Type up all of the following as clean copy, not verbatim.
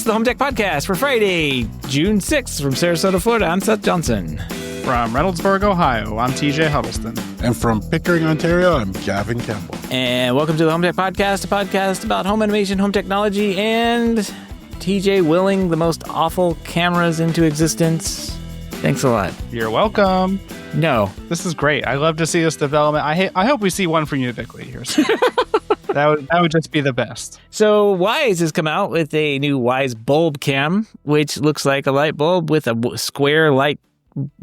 the HomeTech Podcast for Friday, June 6th from Sarasota, Florida. I'm Seth Johnson. From Reynoldsburg, Ohio, I'm TJ Huddleston. And from Pickering, Ontario, I'm Gavin Campbell. And welcome to the HomeTech Podcast, a podcast about home automation, home technology, and TJ willing the most awful cameras into existence. Thanks a lot. You're welcome. No. This is great. I love to see this development. I hope we see one from Ubiquity here soon. That would just be the best. So Wyze has come out with a new Wyze bulb cam, which looks like a light bulb with a square light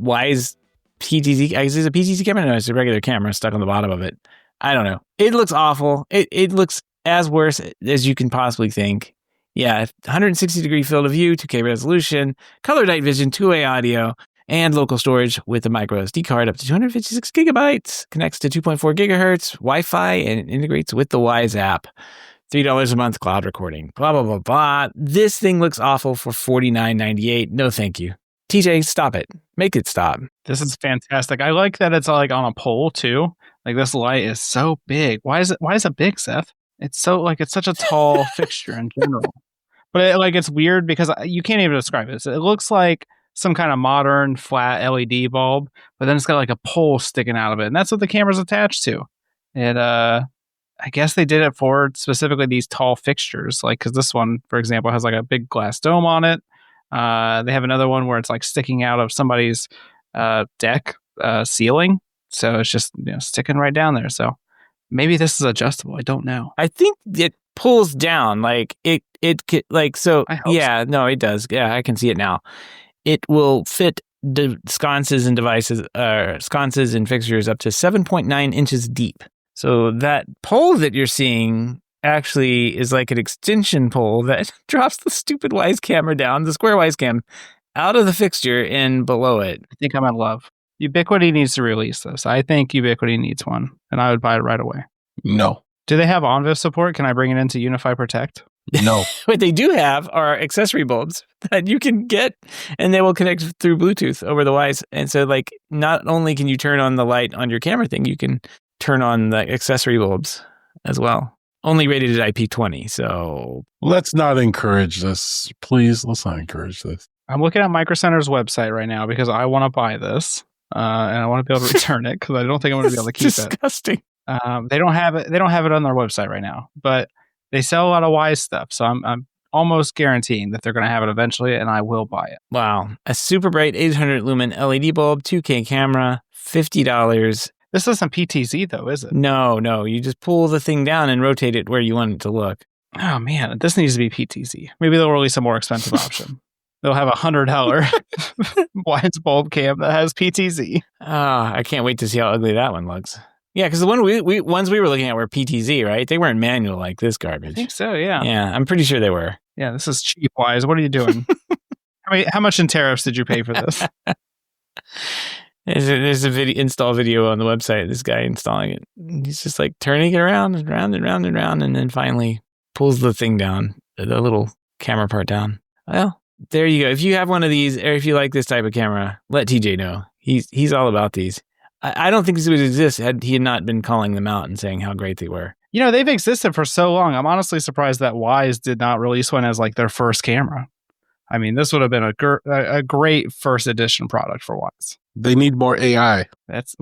Wyze PTZ. Is it a PTZ camera? No, it's a regular camera stuck on the bottom of it. I don't know. It looks awful. It looks as worse as you can possibly think. Yeah, 160-degree field of view, 2K resolution, color night vision, two-way audio, and local storage with a micro SD card up to 256 gigabytes. Connects to 2.4 gigahertz Wi-Fi and integrates with the Wyze app. $3 a month cloud recording. Blah, blah, blah, blah. This thing looks awful for $49.98. No, thank you. TJ, stop it. Make it stop. This is fantastic. I like that it's like on a pole too. Like this light is so big. Why is it big, Seth? It's such a tall fixture in general. But it's weird because you can't even describe it. So it looks like some kind of modern flat LED bulb, but then it's got like a pole sticking out of it. And that's what the camera's attached to. And I guess they did it for specifically these tall fixtures. Like, because this one, for example, has like a big glass dome on it. They have another one where it's like sticking out of somebody's deck ceiling. So it's just sticking right down there. So maybe this is adjustable. I don't know. I think it pulls down like it so. Yeah, so. No, it does. Yeah, I can see it now. It will fit the sconces and sconces and fixtures up to 7.9 inches deep. So that pole that you're seeing actually is like an extension pole that drops the stupid Wyze camera down, the square Wyze cam, out of the fixture and below it. I think I'm in love. Ubiquity needs to release this. I think Ubiquity needs one, and I would buy it right away. No. Do they have OnVIF support? Can I bring it into Unify Protect? No. What they do have are accessory bulbs that you can get, and they will connect through Bluetooth over the Wyze. And so, not only can you turn on the light on your camera thing, you can turn on the accessory bulbs as well. Only rated at IP20, so... Let's not encourage this. Please, let's not encourage this. I'm looking at Micro Center's website right now because I want to buy this, and I want to be able to return it because I don't think I'm going to be able to keep it. Disgusting. They don't have it. They don't have it on their website right now, but they sell a lot of Wyze stuff. So I'm almost guaranteeing that they're going to have it eventually, and I will buy it. Wow. A super bright 800 lumen LED bulb, 2K camera, $50. This isn't PTZ though, is it? No. You just pull the thing down and rotate it where you want it to look. Oh man, this needs to be PTZ. Maybe they'll release a more expensive option. They'll have $100 Wyze bulb cam that has PTZ. I can't wait to see how ugly that one looks. Yeah, because the ones we were looking at were PTZ, right? They weren't manual like this garbage. I think so, yeah. Yeah, I'm pretty sure they were. Yeah, this is cheap, Wyze. What are you doing? How much in tariffs did you pay for this? There's a install video on the website. This guy installing it. He's just like turning it around and round and round and round, and then finally pulls the thing down, the little camera part down. Well, there you go. If you have one of these, or if you like this type of camera, let TJ know. He's all about these. I don't think this would exist had he not been calling them out and saying how great they were. They've existed for so long. I'm honestly surprised that Wyze did not release one as like their first camera. I mean, this would have been a great first edition product for Wyze. They need more AI. That's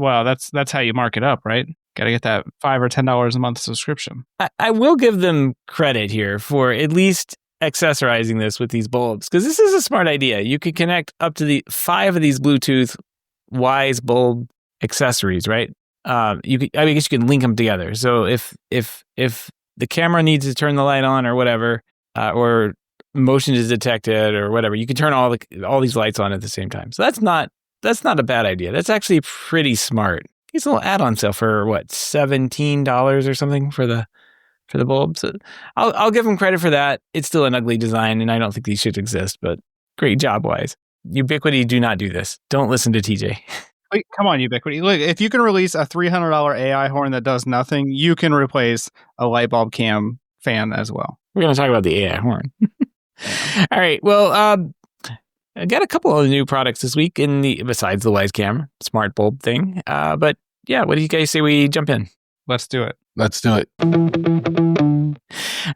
how you mark it up, right? Got to get that $5 or $10 a month subscription. I will give them credit here for at least accessorizing this with these bulbs, because this is a smart idea. You could connect up to 5 of these Bluetooth Wyze bulb accessories, right? I guess you can link them together. So if the camera needs to turn the light on or whatever, or motion is detected or whatever, you can turn all these lights on at the same time. So that's not a bad idea. That's actually pretty smart. It's a little add-on sale for what, $17 or something for the bulb. So I'll give them credit for that. It's still an ugly design, and I don't think these should exist, but great job, Wyze. Ubiquity, do not do this. Don't listen to TJ. Wait, come on, Ubiquity. Look, if you can release a $300 AI horn that does nothing, you can replace a light bulb cam fan as well. We're going to talk about the AI horn. All right. Well, I got a couple of new products this week besides the Wyze camera, smart bulb thing. But yeah, what do you guys say we jump in? Let's do it. Let's do it.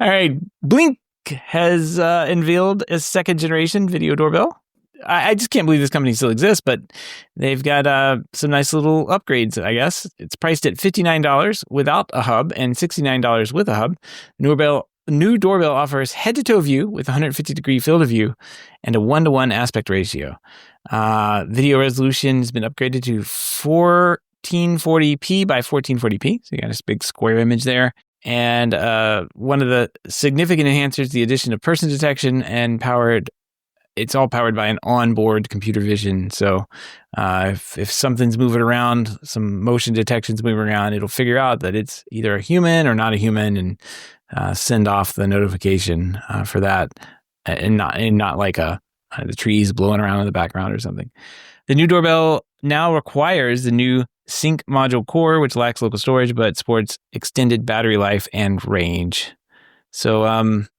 All right. Blink has unveiled a second generation video doorbell. I just can't believe this company still exists, but they've got some nice little upgrades, I guess. It's priced at $59 without a hub and $69 with a hub. New doorbell offers head-to-toe view with 150-degree field of view and a 1-to-1 aspect ratio. Video resolution has been upgraded to 1440p by 1440p, so you got this big square image there. And one of the significant enhancers, the addition of person detection and it's all powered by an onboard computer vision. So if something's moving around, some motion detection's moving around, it'll figure out that it's either a human or not a human and send off the notification for that, and not like the trees blowing around in the background or something. The new doorbell now requires the new Sync module core, which lacks local storage but supports extended battery life and range. So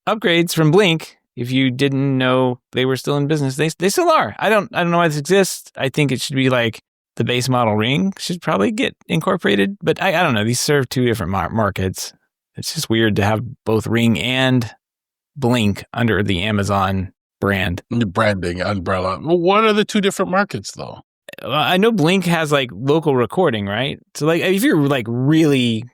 upgrades from Blink. If you didn't know they were still in business, they still are. I don't know why this exists. I think it should be like the base model Ring should probably get incorporated, but I don't know. These serve two different markets. It's just weird to have both Ring and Blink under the Amazon brand. The branding umbrella. Well, what are the two different markets, though? I know Blink has like local recording, right? So like if you're like really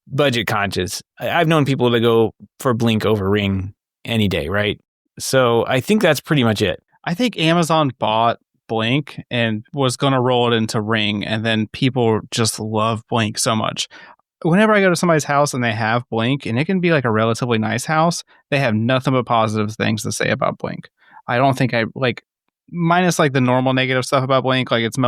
budget conscious, I've known people to go for Blink over Ring any day, right? So I think that's pretty much it. I think Amazon bought Blink and was going to roll it into Ring, and then people just love Blink so much. Whenever I go to somebody's house and they have Blink, and it can be like a relatively nice house, they have nothing but positive things to say about Blink. I don't think minus like the normal negative stuff about Blink, like it's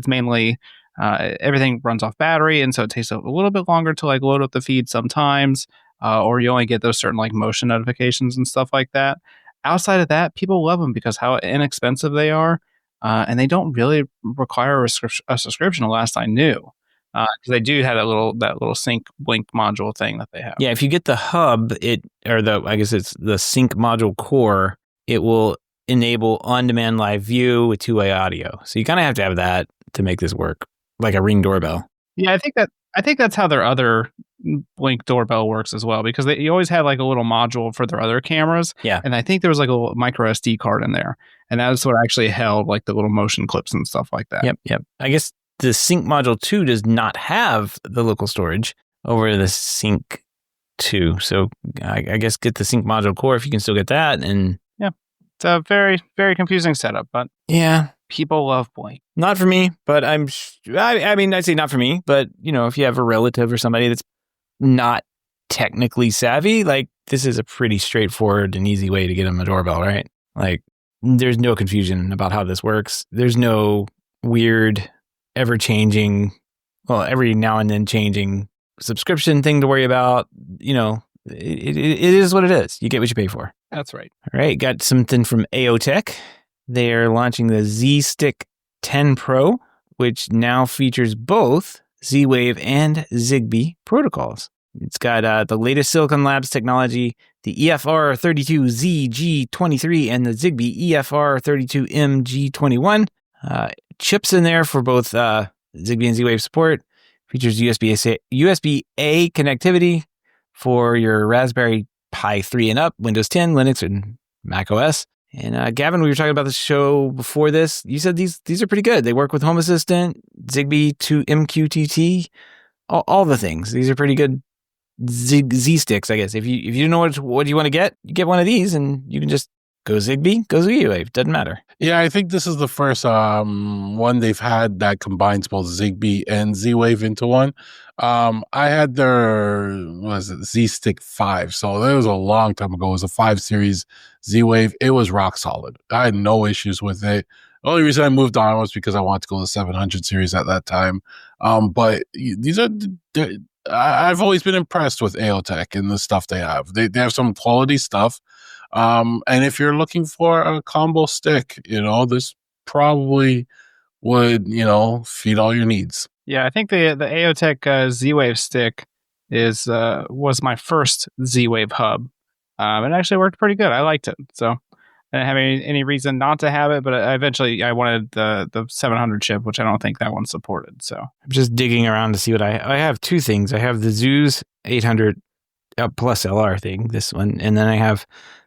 mainly everything runs off battery, and so it takes a little bit longer to like load up the feed sometimes. Or you only get those certain like motion notifications and stuff like that. Outside of that, people love them because how inexpensive they are, and they don't really require a subscription. The last I knew, because they do have that little Sync Blink module thing that they have. Yeah, if you get the hub, I guess it's the Sync module core, it will enable on-demand live view with two-way audio. So you kind of have to have that to make this work, like a Ring doorbell. Yeah, I think that's how their other Blink doorbell works as well, because you always had like a little module for their other cameras. Yeah. And I think there was like a little micro SD card in there. And that was what actually held like the little motion clips and stuff like that. Yep. I guess the Sync module 2 does not have the local storage over the Sync 2. So I guess get the Sync module core if you can still get that. And yeah, it's a very, very confusing setup, but yeah. People love Blink. Not for me, but I mean, I'd say not for me, but if you have a relative or somebody that's not technically savvy, like this is a pretty straightforward and easy way to get them a doorbell, right? Like there's no confusion about how this works. There's no weird, every now and then changing subscription thing to worry about. It is what it is. You get what you pay for. That's right. All right, got something from Aoetec. They're launching the Z-Stick 10 Pro, which now features both Z-Wave and Zigbee protocols. It's got the latest Silicon Labs technology, the EFR32ZG23 and the Zigbee EFR32MG21. Chips in there for both Zigbee and Z-Wave support. Features USB-A connectivity for your Raspberry Pi 3 and up, Windows 10, Linux, and Mac OS. And Gavin, we were talking about the show before this. You said these are pretty good. They work with Home Assistant, Zigbee to MQTT, all the things. These are pretty good Z sticks, I guess. If you know what you want to get, you get one of these, and you can just go Zigbee, go Z-Wave. Doesn't matter. Yeah, I think this is the first one they've had that combines both Zigbee and Z-Wave into one. I had their Z-Stick 5, so that was a long time ago. It was a 5 series Z-Wave. It was rock solid. I had no issues with it. The only reason I moved on was because I wanted to go to the 700 series at that time. But I've always been impressed with Aoetec and the stuff they have. They have some quality stuff. And if you're looking for a combo stick, this probably would, feed all your needs. Yeah, I think the Aoetec Z-Wave stick was my first Z-Wave hub. It actually worked pretty good. I liked it. So I didn't have any reason not to have it, but eventually I wanted the 700 chip, which I don't think that one's supported. So I'm just digging around to see what I have. Two things. I have the Zeus 800 plus LR thing, this one. And then I have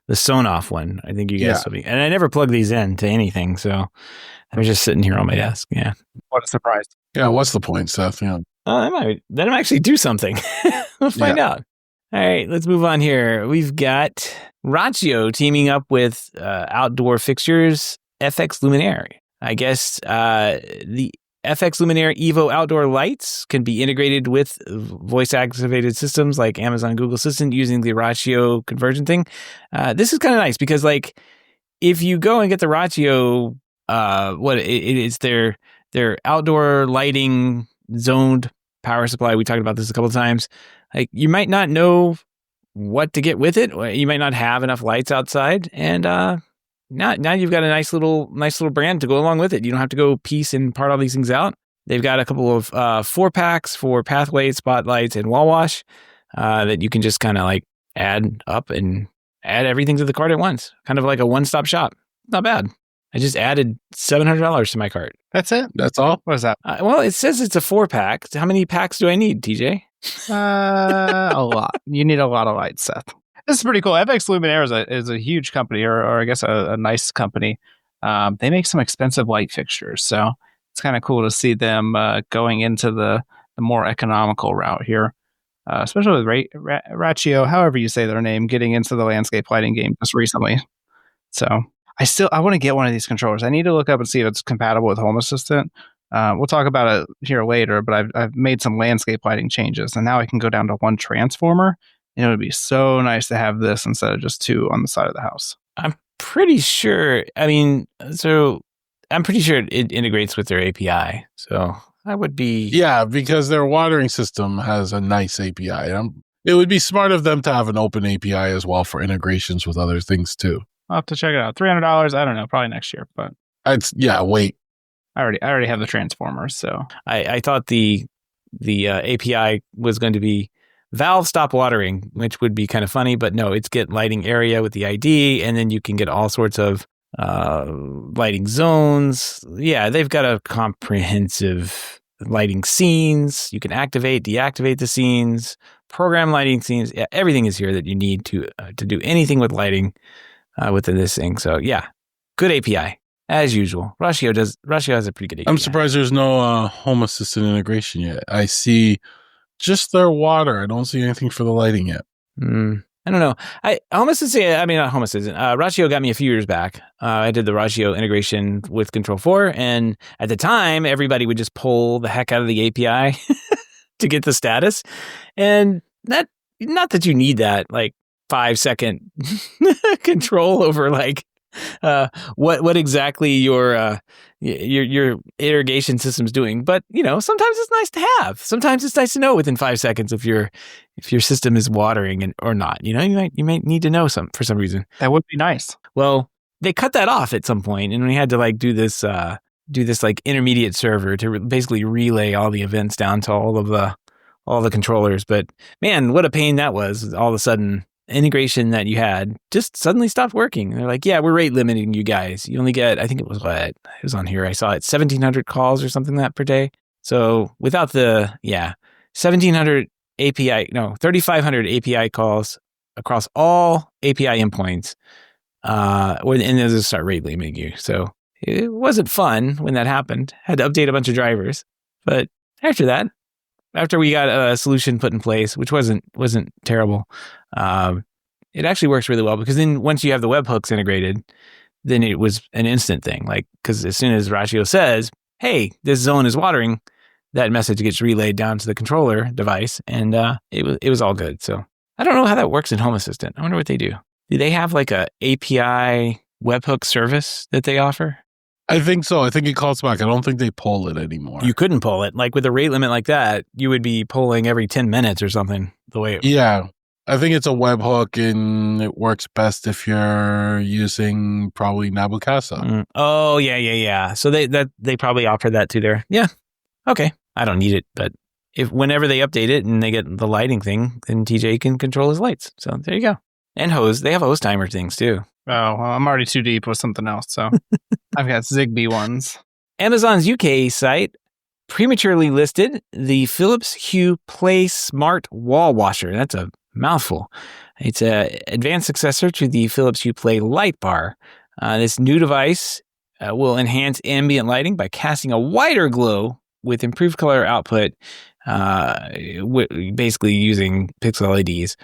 the Sonoff one. I think you guys will be. And I never plug these in to anything. So I'm just sitting here on my desk. Yeah. What a surprise. Yeah, what's the point, Seth? Yeah. I might actually do something. We'll find out. All right, let's move on here. We've got Rachio teaming up with Outdoor Fixtures FX Luminaire. I guess the FX Luminaire Evo outdoor lights can be integrated with voice-activated systems like Amazon Google Assistant using the Rachio conversion thing. This is kind of nice because, like, if you go and get the Rachio, it's their outdoor lighting zoned power supply. We talked about this a couple of times. Like, you might not know what to get with it. You might not have enough lights outside, and now you've got a nice little brand to go along with it. You don't have to go piece and part all these things out. They've got a couple of 4-packs for pathways, spotlights, and wall wash that you can just kind of like add up and add everything to the cart at once. Kind of like a one-stop shop. Not bad. I just added $700 to my cart. That's it? That's all? What is that? Well, it says it's a 4-pack. How many packs do I need, TJ? A lot. You need a lot of lights, Seth. This is pretty cool. FX Luminaire is a huge company, or I guess a nice company. They make some expensive light fixtures, so it's kind of cool to see them going into the more economical route here, especially with Rachio, however you say their name, getting into the landscape lighting game just recently. So I want to get one of these controllers. I need to look up and see if it's compatible with Home Assistant. We'll talk about it here later, but I've made some landscape lighting changes, and now I can go down to one transformer. And it would be so nice to have this instead of just 2 on the side of the house. I'm pretty sure. I'm pretty sure it integrates with their API. So I would be. Yeah, because their watering system has a nice API. It would be smart of them to have an open API as well for integrations with other things too. I'll have to check it out. $300. I don't know. Probably next year, but wait. I already have the transformers. So I thought the API was going to be valve stop watering, which would be kind of funny, but no, it's get lighting area with the ID, and then you can get all sorts of lighting zones. Yeah, they've got a comprehensive lighting scenes. You can activate, deactivate the scenes, program lighting scenes. Yeah, everything is here that you need to do anything with lighting within this thing. So yeah, good API as usual. Rachio has a pretty good API. I'm surprised there's no Home Assistant integration yet. I see just their water. I don't see anything for the lighting yet. I don't know. Rachio got me a few years back. I did the Rachio integration with Control 4, and at the time, everybody would just pull the heck out of the API to get the status. And not that you need that, like, 5-second control over, like, what exactly your irrigation system's doing. But, sometimes it's nice to have. Sometimes it's nice to know within 5 seconds if your system is watering or not. You might need to know for some reason. That would be nice. Well, they cut that off at some point, and we had to like do this like intermediate server to basically relay all the events down to all the controllers. But man, what a pain that was! All of a sudden, integration that you had just suddenly stopped working. And they're like, yeah, we're rate limiting you guys. You only get, I think it was on here. I saw it 1,700 calls or something like that per day. So without the 3,500 API calls across all API endpoints, and then they'll start rate limiting you. So it wasn't fun when that happened. Had to update a bunch of drivers, but after we got a solution put in place, which wasn't terrible, it actually works really well, because then once you have the webhooks integrated, then it was an instant thing. Like, because as soon as Rachio says, "Hey, this zone is watering," that message gets relayed down to the controller device, and it was all good. So I don't know how that works in Home Assistant. I wonder what they do. Do they have like a API webhook service that they offer? I think so. I think it calls back. I don't think they pull it anymore. You couldn't pull it. Like with a rate limit like that, you would be pulling every 10 minutes or something. Yeah. I think it's a webhook, and it works best if you're using probably Nabocasa. Oh, yeah. So they probably offer that to their... Yeah. Okay. I don't need it, but whenever they update it and they get the lighting thing, then TJ can control his lights. So there you go. And hose. They have hose timer things too. Oh, well, I'm already too deep with something else, so I've got Zigbee ones. Amazon's UK site prematurely listed the Philips Hue Play Smart Wall Washer. That's a mouthful. It's an advanced successor to the Philips Hue Play Light Bar. This new device will enhance ambient lighting by casting a wider glow with improved color output, basically using pixel LEDs.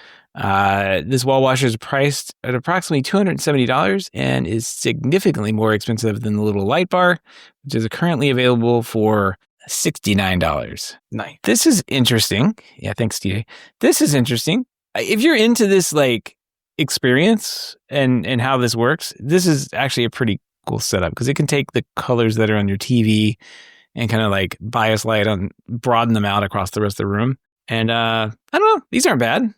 This wall washer is priced at approximately $270 and is significantly more expensive than the little light bar, which is currently available for $69. Nice. This is interesting. Yeah, thanks, TJ. This is interesting. If you're into this like experience and how this works, this is actually a pretty cool setup because it can take the colors that are on your TV and kind of like bias light on, broaden them out across the rest of the room. And I don't know, these aren't bad.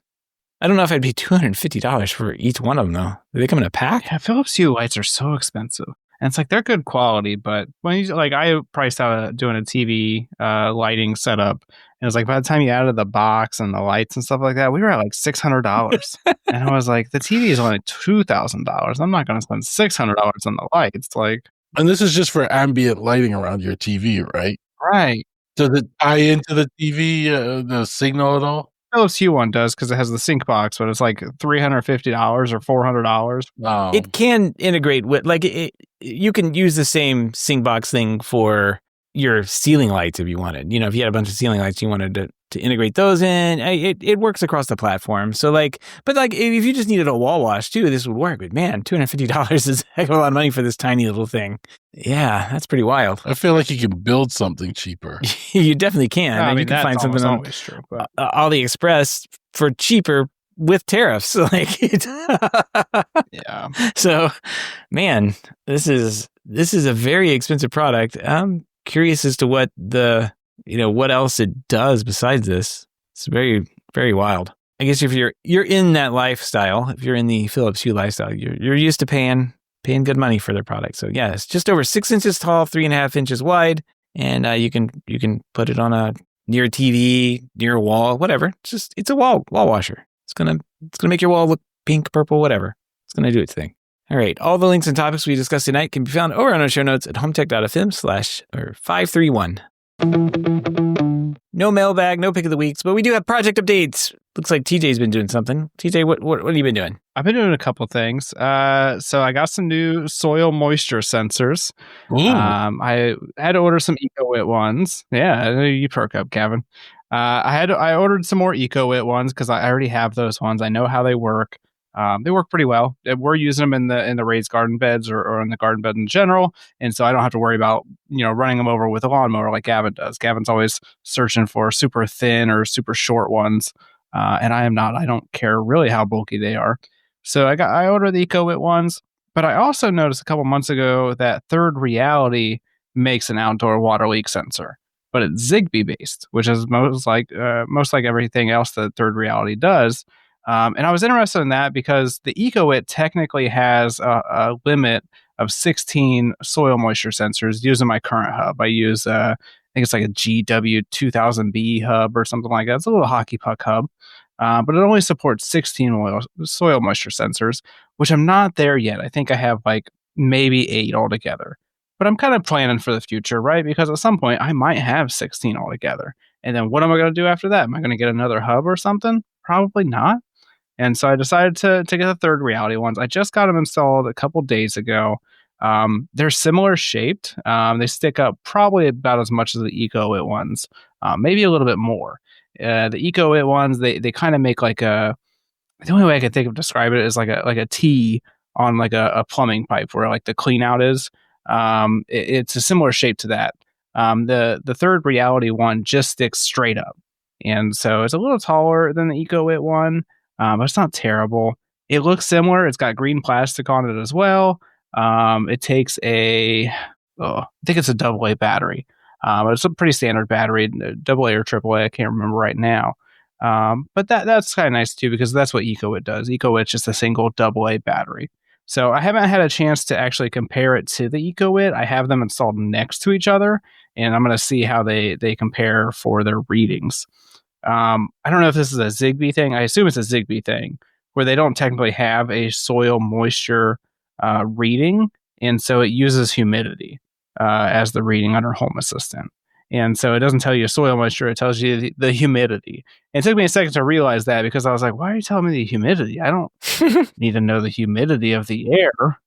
I don't know if I'd pay $250 for each one of them though. Do they come in a pack? Yeah, Philips Hue lights are so expensive. And it's like they're good quality, but when you like, I priced out doing a TV lighting setup, and it was like by the time you added the box and the lights and stuff like that, we were at like $600. And I was like, the TV is only $2,000. I'm not going to spend $600 on the lights. Like, And this is just for ambient lighting around your TV, right? right. Does it tie into the TV, the signal at all? Philips Hue one does because it has the sync box, but it's like $350 or $400. Oh. It can integrate with like you can use the same sync box thing for your ceiling lights if you wanted. You know, if you had a bunch of ceiling lights, you wanted to integrate those in. It works across the platform. So like, but like if you just needed a wall wash too, this would work. But man, $250 is a heck of a lot of money for this tiny little thing. Yeah, that's pretty wild. I feel like you can build something cheaper. You definitely can. I and mean, you can find something on always true, but AliExpress for cheaper with tariffs. Like, yeah. So, man, this is a very expensive product. I'm curious as to what what else it does besides this. It's very, very wild. I guess if you're in that lifestyle, if you're in the Philips Hue lifestyle, you're used to paying good money for their product. So yeah, it's just over 6 inches tall, 3.5 inches wide, and you can put it on near a TV, near a wall, whatever. It's a wall washer. It's gonna make your wall look pink, purple, whatever. It's gonna do its thing. All right. All the links and topics we discussed tonight can be found over on our show notes at HomeTech.fm/531. No mailbag, no pick of the weeks, but we do have project updates. Looks like TJ's been doing something. TJ, what have you been doing? I've been doing a couple things. So I got some new soil moisture sensors. I had to order some EcoWit ones. Yeah, you perk up, Gavin. I ordered some more EcoWit ones because I already have those ones. I know how they work. They work pretty well. We're using them in the raised garden beds or in the garden bed in general, and so I don't have to worry about running them over with a lawnmower like Gavin does. Gavin's always searching for super thin or super short ones, and I am not. I don't care really how bulky they are. So I ordered the EcoWit ones, but I also noticed a couple months ago that Third Reality makes an outdoor water leak sensor, but it's Zigbee based, which is most like everything else that Third Reality does. And I was interested in that because the EcoWit technically has a limit of 16 soil moisture sensors using my current hub. I use, I think it's like a GW2000B hub or something like that. It's a little hockey puck hub, but it only supports 16 soil moisture sensors, which I'm not there yet. I think I have like maybe 8 altogether. But I'm kind of planning for the future, right? Because at some point I might have 16 altogether. And then what am I going to do after that? Am I going to get another hub or something? Probably not. And so I decided to get the Third Reality ones. I just got them installed a couple days ago. They're similar shaped. They stick up probably about as much as the EcoWit ones, maybe a little bit more. The EcoWit ones, they kind of make like the only way I could think of describe it is like a T on like a plumbing pipe where like the clean out is. It's a similar shape to that. The Third Reality one just sticks straight up. And so it's a little taller than the EcoWit one. But it's not terrible. It looks similar. It's got green plastic on it as well. It takes I think it's a AA battery. It's a pretty standard battery, AA or AAA. I can't remember right now. But that's kind of nice too because that's what EcoWit does. EcoWit's just a single AA battery. So I haven't had a chance to actually compare it to the EcoWit. I have them installed next to each other, and I'm going to see how they compare for their readings. I don't know if this is a Zigbee thing. I assume it's a Zigbee thing where they don't technically have a soil moisture reading, and so it uses humidity as the reading under Home Assistant. And so it doesn't tell you soil moisture, it tells you the humidity. And it took me a second to realize that, because I was like, why are you telling me the humidity? I don't need to know the humidity of the air.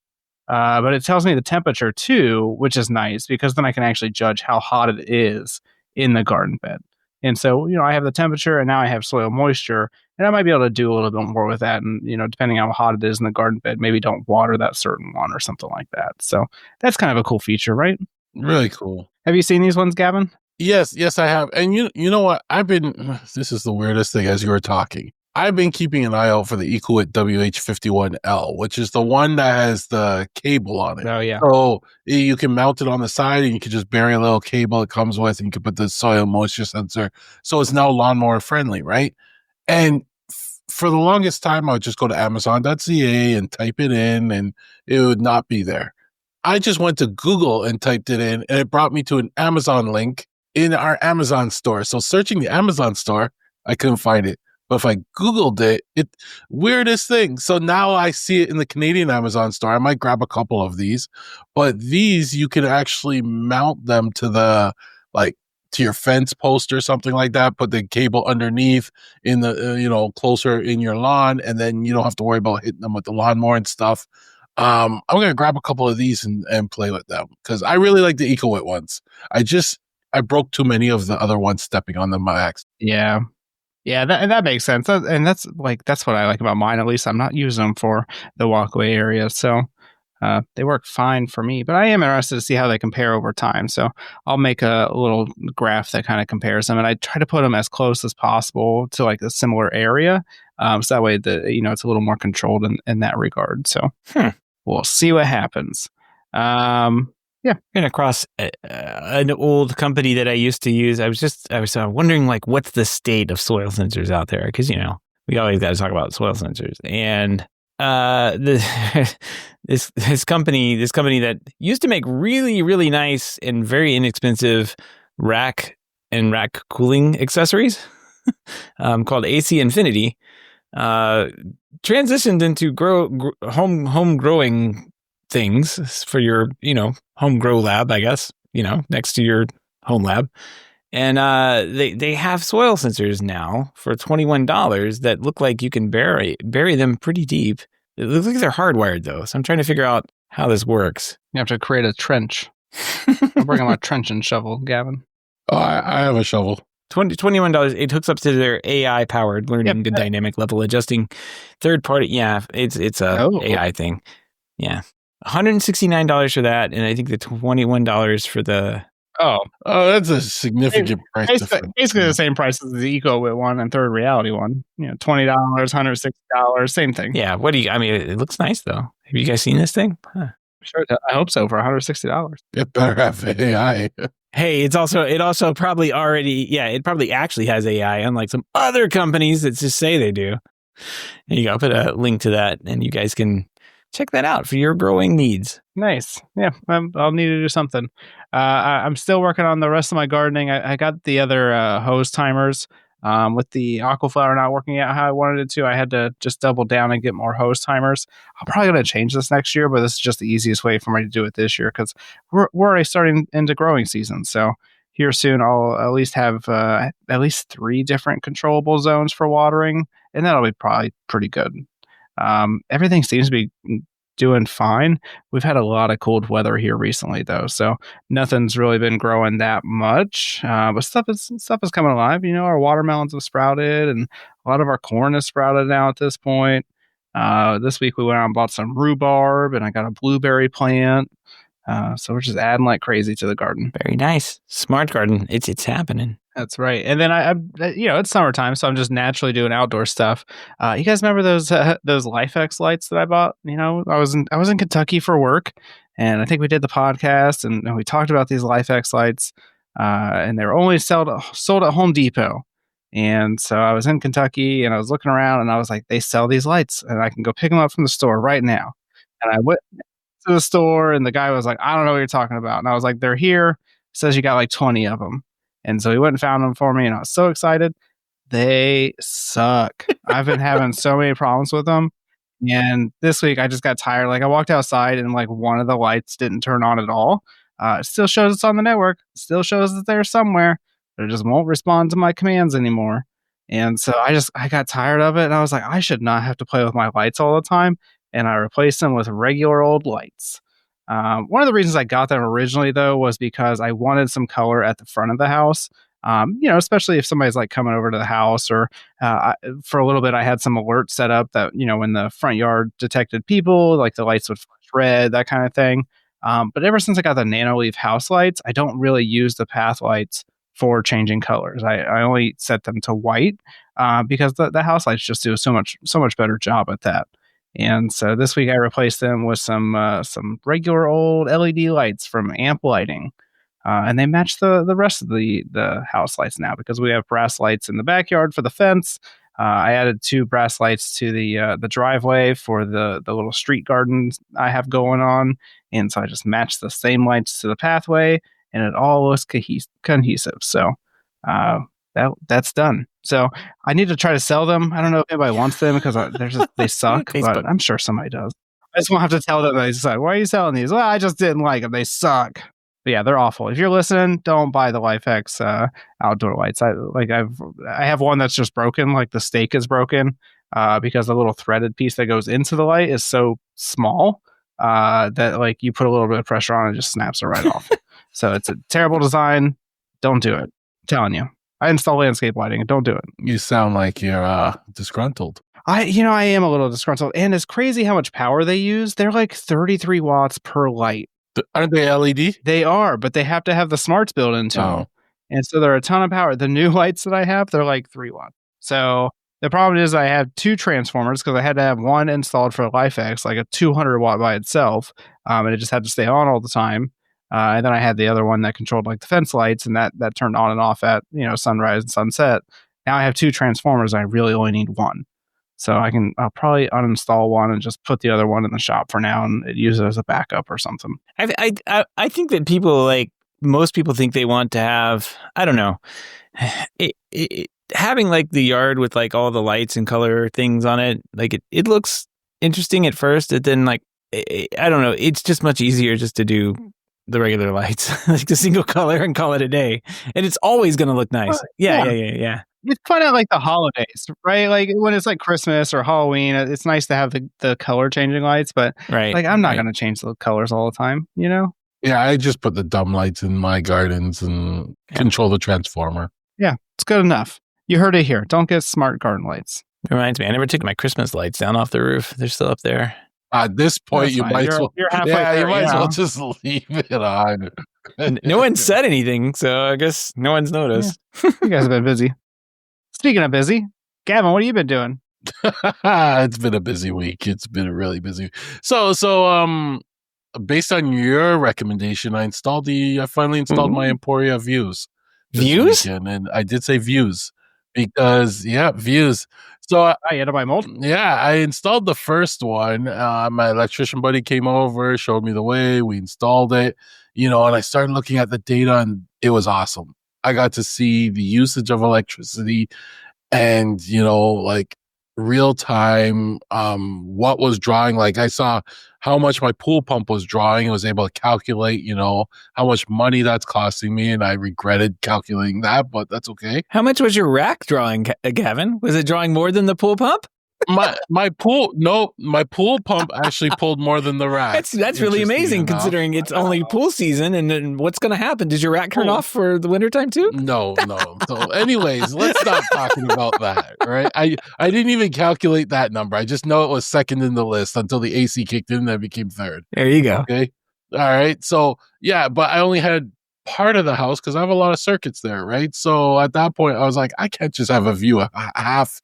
But it tells me the temperature too, which is nice, because then I can actually judge how hot it is in the garden bed. And so, I have the temperature, and now I have soil moisture, and I might be able to do a little bit more with that. And, depending on how hot it is in the garden bed, maybe don't water that certain one or something like that. So that's kind of a cool feature, right? Really cool. Have you seen these ones, Gavin? Yes, I have. And you know what? This is the weirdest thing as you were talking. I've been keeping an eye out for the Ecoit WH51L, which is the one that has the cable on it. Oh, yeah. So you can mount it on the side, and you can just bury a little cable it comes with, and you can put the soil moisture sensor. So it's now lawnmower friendly, right? And for the longest time, I would just go to Amazon.ca and type it in, and it would not be there. I just went to Google and typed it in, and it brought me to an Amazon link in our Amazon store. So searching the Amazon store, I couldn't find it. But if I Googled it, weirdest thing. So now I see it in the Canadian Amazon store. I might grab a couple of these, but these, you can actually mount them to to your fence post or something like that. Put the cable underneath in the, closer in your lawn, and then you don't have to worry about hitting them with the lawnmower and stuff. I'm going to grab a couple of these and play with them, because I really like the Ecoit ones. I broke too many of the other ones stepping on them by accident. Yeah. Yeah, that makes sense. That's what I like about mine. At least I'm not using them for the walkway area. So they work fine for me. But I am interested to see how they compare over time. So I'll make a little graph that kind of compares them. And I try to put them as close as possible to a similar area. So that way, it's a little more controlled in that regard. So we'll see what happens. Yeah, ran across an old company that I used to use. I was wondering what's the state of soil sensors out there, because we always got to talk about soil sensors. And this company that used to make really, really nice and very inexpensive rack cooling accessories called AC Infinity transitioned into home growing things for your, home grow lab, I guess, next to your home lab. And they have soil sensors now for $21 that look like you can bury them pretty deep. It looks like they're hardwired though. So I'm trying to figure out how this works. You have to create a trench. I'll bring my trench and shovel, Gavin. Oh, I have a shovel. $21. It hooks up to their AI powered learning and dynamic level adjusting third party. Yeah, it's a AI thing. Yeah. $169 for that, and I think the $21 for the... Oh, that's a significant price difference. Basically the same price as the Ecoit one and Third Reality one. $20, $160, same thing. Yeah, it looks nice though. Have you guys seen this thing? Huh. Sure, I hope so, for $160. It better have AI. Hey, it also probably it probably actually has AI, unlike some other companies that just say they do. There you go. I'll put a link to that, and you guys can check that out for your growing needs. Nice. Yeah, I'll need to do something. I'm still working on the rest of my gardening. I got the other hose timers. With the aquaflower not working out how I wanted it to, I had to just double down and get more hose timers. I'm probably going to change this next year, but this is just the easiest way for me to do it this year, because we're already starting into growing season. So here soon, I'll at least have at least 3 different controllable zones for watering, and that'll be probably pretty good. Everything seems to be doing fine. We've had a lot of cold weather here recently, though, so nothing's really been growing that much. But stuff is coming alive. Our watermelons have sprouted, and a lot of our corn has sprouted now at this point. This week we went out and bought some rhubarb, and I got a blueberry plant. So we're just adding like crazy to the garden. Very nice. Smart garden. It's happening. That's right. And then I it's summertime, so I'm just naturally doing outdoor stuff. You guys remember those LifeX lights that I bought? I was in Kentucky for work, and I think we did the podcast, and we talked about these LifeX lights, and they were only sold at Home Depot. And so I was in Kentucky, and I was looking around, and I was like, they sell these lights, and I can go pick them up from the store right now. And I went to the store, and the guy was like, I don't know what you're talking about. And I was like, they're here. It says you got like 20 of them. And so he went and found them for me, and I was so excited. They suck. I've been having so many problems with them. And this week I just got tired. I walked outside, and one of the lights didn't turn on at all. It still shows it's on the network. It still shows that they're somewhere. But it just won't respond to my commands anymore. And so I got tired of it, and I was like, I should not have to play with my lights all the time. And I replaced them with regular old lights. One of the reasons I got them originally, though, was because I wanted some color at the front of the house. Especially if somebody's like coming over to the house, or for a little bit, I had some alerts set up that, when the front yard detected people, like the lights would flash red, that kind of thing. But ever since I got the Nanoleaf house lights, I don't really use the path lights for changing colors. I only set them to white because the house lights just do so much better job at that. And so this week I replaced them with some regular old LED lights from Amp Lighting. And they match the rest of the house lights now, because we have brass lights in the backyard for the fence. I added 2 brass lights to the driveway for the little street gardens I have going on. And so I just matched the same lights to the pathway, and it all looks cohesive. So that's done. So I need to try to sell them. I don't know if anybody wants them because they suck, but I'm sure somebody does. I just won't have to tell them they suck. Why are you selling these? Well, I just didn't like them. They suck. But yeah, they're awful. If you're listening, don't buy the LifeX outdoor lights. I have one that's just broken, like the stake is broken, because the little threaded piece that goes into the light is so small that like you put a little bit of pressure on it, just snaps it right off. So it's a terrible design. Don't do it. I'm telling you. I install landscape lighting, and don't do it. You sound like you're disgruntled. I am a little disgruntled, and it's crazy how much power they use. They're like 33 watts per light. Aren't they LED? They are, but they have to have the smarts built into them. And so they're a ton of power. The new lights that I have, they're like 3 watts. So the problem is I have 2 transformers, because I had to have one installed for LifeX, like a 200 watt by itself. And it just had to stay on all the time. And then I had the other one that controlled like the fence lights, and that turned on and off at, sunrise and sunset. Now I have 2 transformers. I really only need one. So I'll probably uninstall one and just put the other one in the shop for now and use it as a backup or something. I think that most people think they want to have, I don't know, having like the yard with like all the lights and color things on it, like it looks interesting at first, and then like, I don't know, it's just much easier just to do the regular lights, like the single color, and call it a day. And it's always going to look nice. Yeah. It's fun at like the holidays, right? Like when it's like Christmas or Halloween, it's nice to have the color changing lights, but like I'm not going to change the colors all the time, Yeah, I just put the dumb lights in my gardens and control the transformer. Yeah, it's good enough. You heard it here. Don't get smart garden lights. Reminds me, I never took my Christmas lights down off the roof. They're still up there. At this point, you might as well just leave it on. No one said anything, so I guess no one's noticed. Yeah. You guys have been busy. Speaking of busy, Gavin, what have you been doing? It's been a busy week. It's been a really busy. So, based on your recommendation, I finally installed my Emporia Views. Views? And I did say views because, views. So I had to buy mold. Yeah, I installed the first one. My electrician buddy came over, showed me the way. We installed it, and I started looking at the data, and it was awesome. I got to see the usage of electricity and, like real time, what was drawing. Like I saw how much my pool pump was drawing. I was able to calculate, how much money that's costing me. And I regretted calculating that, but that's okay. How much was your rack drawing, Gavin? Was it drawing more than the pool pump? My pool pump actually pulled more than the rack. That's really amazing considering it's only pool season. And then what's going to happen? Does your rack turn off for the wintertime too? No. So anyways, let's stop talking about that, right? I didn't even calculate that number. I just know it was second in the list until the AC kicked in and then became third. There you go. Okay. All right. So yeah, but I only had part of the house because I have a lot of circuits there, right? So at that point I was like, I can't just have a view of half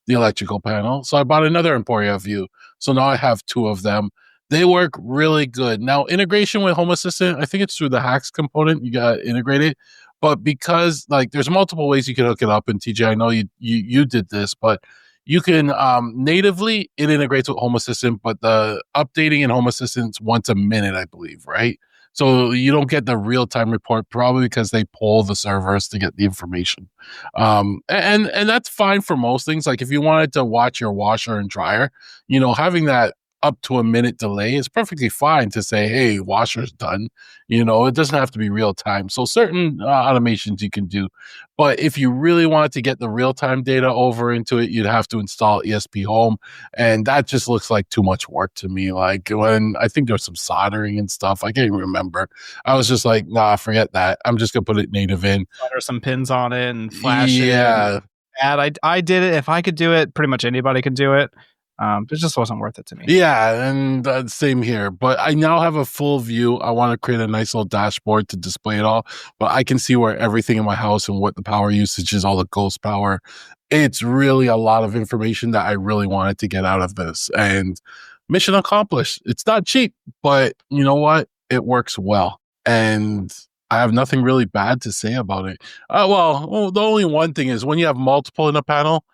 the electrical panel. So I bought another Emporia View. So now I have 2 of them. They work really good. Now, integration with Home Assistant, I think it's through the hacks component. You got to integrate it. But because like there's multiple ways you can hook it up. And TJ, I know you did this, but you can natively, it integrates with Home Assistant, but the updating in Home Assistant's once a minute, I believe, right? So you don't get the real-time report, probably because they poll the servers to get the information. And that's fine for most things. Like if you wanted to watch your washer and dryer, having that up to a minute delay, it's perfectly fine to say, hey, washer's done. It doesn't have to be real time. So certain automations you can do. But if you really want to get the real time data over into it, you'd have to install ESP Home. And that just looks like too much work to me. Like when I think there's some soldering and stuff, I can't even remember. I was just like, nah, forget that. I'm just going to put it native in. Solder some pins on it and flash it. Yeah. I did it. If I could do it, pretty much anybody can do it. It just wasn't worth it to me. Yeah, and same here. But I now have a full view. I want to create a nice little dashboard to display it all. But I can see where everything in my house and what the power usage is, all the ghost power. It's really a lot of information that I really wanted to get out of this. And mission accomplished. It's not cheap, but you know what? It works well. And I have nothing really bad to say about it. Well, the only one thing is when you have multiple in a panel,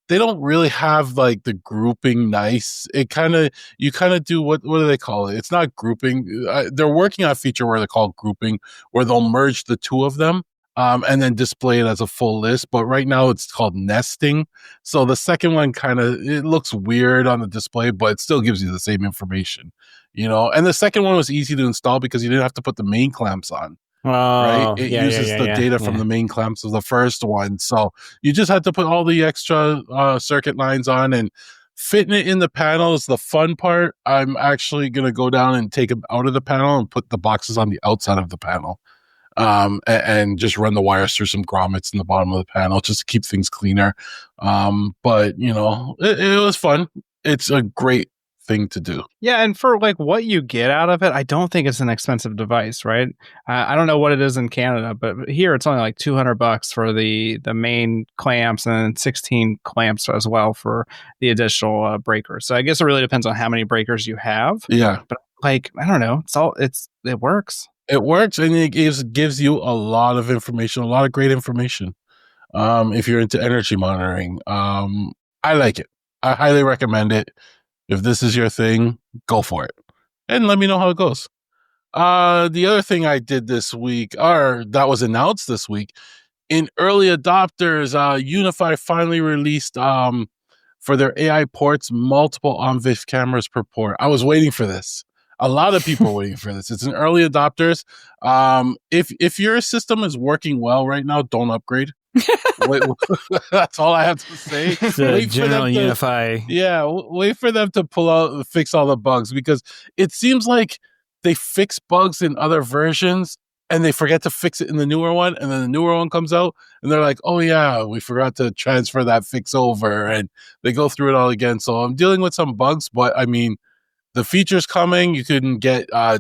they don't really have like the grouping nice. You kind of do what do they call it? It's not grouping. They're working on a feature where they call grouping, where they'll merge the two of them and then display it as a full list. But right now it's called nesting. So the second one it looks weird on the display, but it still gives you the same information, And the second one was easy to install because you didn't have to put the main clamps on. Right? It uses the data from the main clamps of the first one. So you just had to put all the extra circuit lines on, and fitting it in the panel is the fun part. I'm actually going to go down and take them out of the panel and put the boxes on the outside of the panel. And just run the wires through some grommets in the bottom of the panel just to keep things cleaner. But it was fun. It's a great thing to do. Yeah, and for like what you get out of it, I don't think it's an expensive device, right? I don't know what it is in Canada, but here it's only like $200 for the main clamps and 16 clamps as well for the additional breakers. So I guess it really depends on how many breakers you have. Yeah, but like I don't know, it works. It works, and it gives you a lot of information, a lot of great information. If you're into energy monitoring, I like it. I highly recommend it. If this is your thing, go for it. And let me know how it goes. The other thing I did this week, or that was announced this week, in early adopters, Unify finally released for their AI ports, multiple on-VIF cameras per port. I was waiting for this. A lot of people are waiting for this. It's in early adopters. If your system is working well right now, don't upgrade. That's all I have to say. Wait general Unify. Yeah, wait for them to fix all the bugs, because it seems like they fix bugs in other versions and they forget to fix it in the newer one, and then the newer one comes out and they're like, oh yeah, we forgot to transfer that fix over, and they go through it all again. So I'm dealing with some bugs, but I mean, the feature's coming. You can get I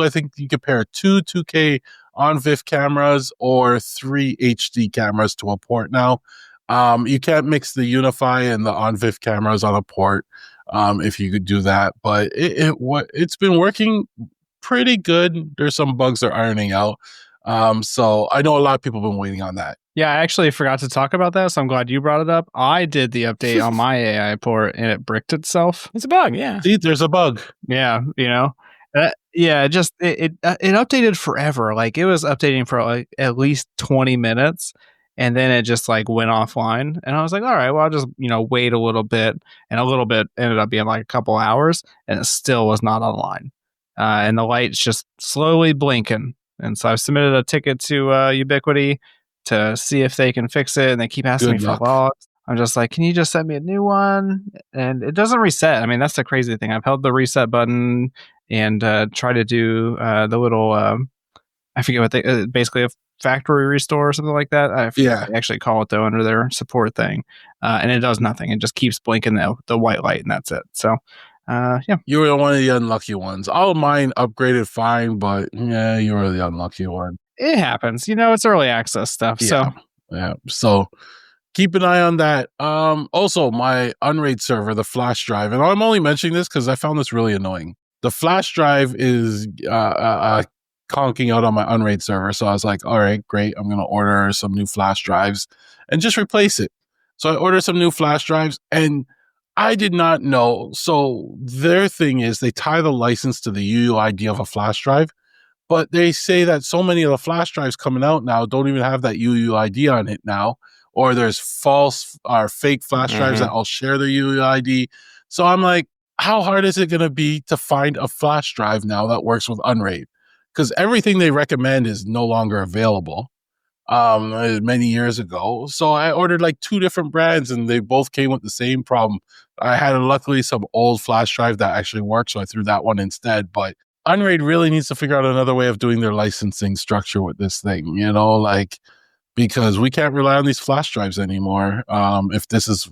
think you can pair two 2K on-VIF cameras or 3 HD cameras to a port now. You can't mix the Unify and the on-VIF cameras on a port if you could do that. But it's been working pretty good. There's some bugs they're ironing out. So I know a lot of people have been waiting on that. Yeah, I actually forgot to talk about that, so I'm glad you brought it up. I did the update on my AI port, and it bricked itself. It's a bug, yeah. See, there's a bug. Yeah, it updated forever. Like, it was updating for like at least 20 minutes, and then it just like went offline. And I was like, all right, well, I'll just wait a little bit, and a little bit ended up being like a couple hours, and it still was not online. And the light's just slowly blinking. And so I've submitted a ticket to Ubiquity to see if they can fix it, and they keep asking me for logs. I'm just like, can you just send me a new one? And it doesn't reset. I mean, that's the crazy thing. I've held the reset button and try to do the little, I forget what they, basically a factory restore or something like that. I forget what they actually call it though under their support thing. And it does nothing. It just keeps blinking the white light, and that's it. So, yeah. You were one of the unlucky ones. All of mine upgraded fine, but yeah, you were the unlucky one. It happens. It's early access stuff. Yeah. So keep an eye on that. Also, my Unraid server, the flash drive, and I'm only mentioning this because I found this really annoying. The flash drive is conking out on my Unraid server. So I was like, all right, great. I'm going to order some new flash drives and just replace it. So I ordered some new flash drives, and I did not know. So their thing is they tie the license to the UUID of a flash drive, but they say that so many of the flash drives coming out now don't even have that UUID on it now, or there's false or fake flash drives that all share the UUID. So I'm like, how hard is it going to be to find a flash drive now that works with Unraid? Because everything they recommend is no longer available. Many years ago. So I ordered like 2 different brands and they both came with the same problem. I had luckily some old flash drive that actually worked, so I threw that one instead. But Unraid really needs to figure out another way of doing their licensing structure with this thing, like, because we can't rely on these flash drives anymore. If this is